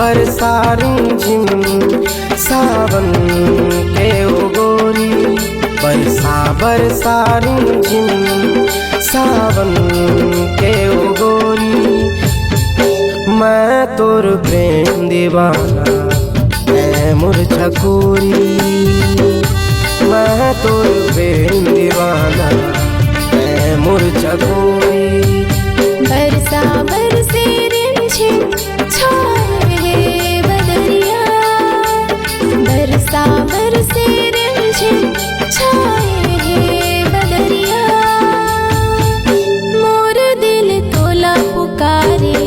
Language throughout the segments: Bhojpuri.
बरसा रिमझिम सावन के ओ गोरी, बरसा रिमझिम सावन के ओ गोरी। मैं तोर प्रेम दीवाना ऐ मोर चकोरी, मैं तोर प्रेम दीवाना ऐ मोर चकोरी। बरसा बरसे रिमझिम छाए बदरिया, बरसा बरसे रिमझिम छाए बदरिया। मोर दिल तोला पुकारे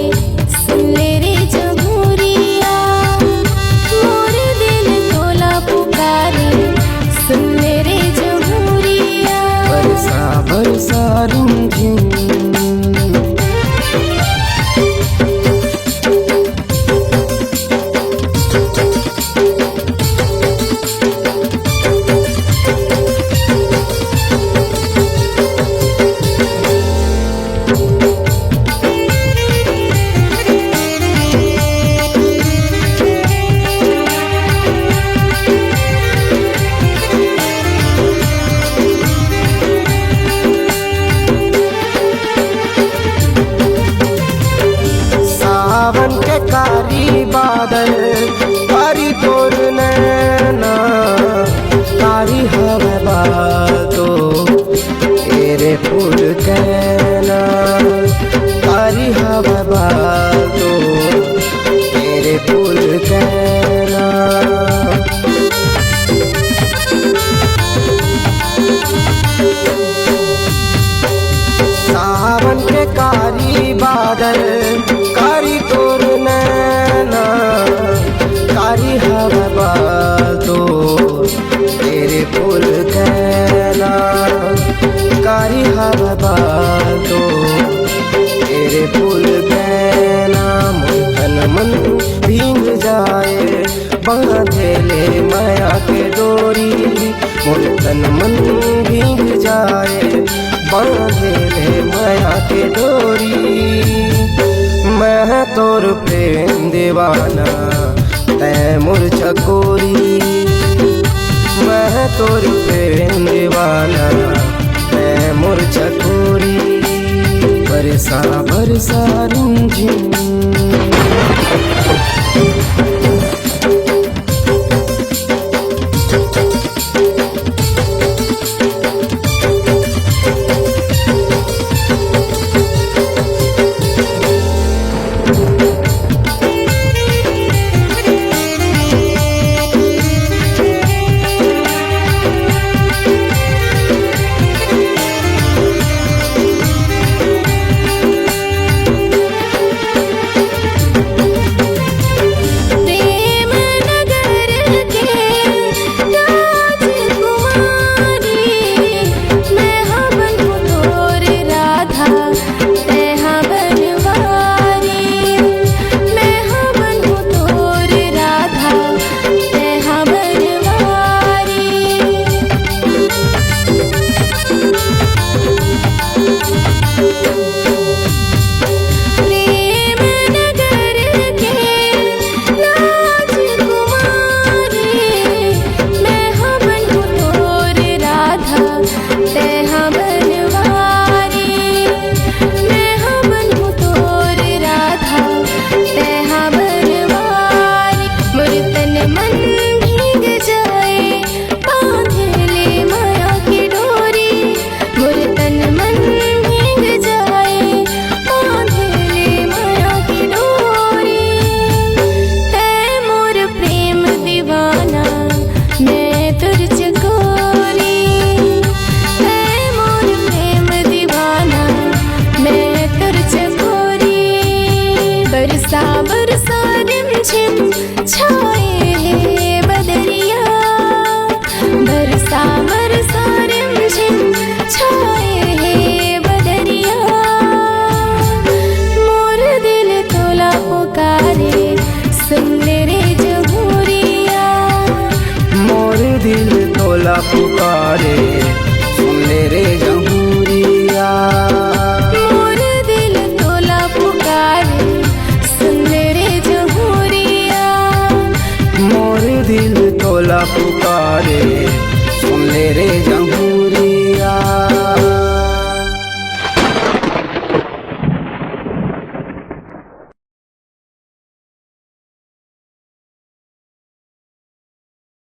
सुन ले रे जमुरिया, मोर दिल तोला पुकारे सुन ले रे जमुरिया। बरसा बरसा रिमझिम सावन के कारी बादल कारी तोर नैना, कारी हवा तो तेरे फूल कहना, कारी हवा तो तेरे फूल कहना। सावन के कारी बादल कारी तोर नैना, कारी हवा तो तेरे फूल कहना, कारी हवा तो तेरे फूल कहना। तन मन भींग जाए बांधे ले माया के डोरी, मोर तन मन भींग जाए बांधे ले माया के डोरी। मैं तोर प्रेम दीवाना तै मोर चकोरी, मैं तोर प्रेम दीवाना तै मोर चकोरी। बरसा बरसा रिमझिम बरसा बरसा रिमझिम छाए बदरिया, बरसा बरसा रिमझिम छाए बदरिया। मोर दिल तोला पुकारे सुन ले रे जमुरिया, मोर दिल तोला पुकारे सुन ले रे जमुरिया। मोर दिल तोला पुकारे सुन ले रे जमुरिया। तोला पुकारे सुन ले रे जमहूरिया।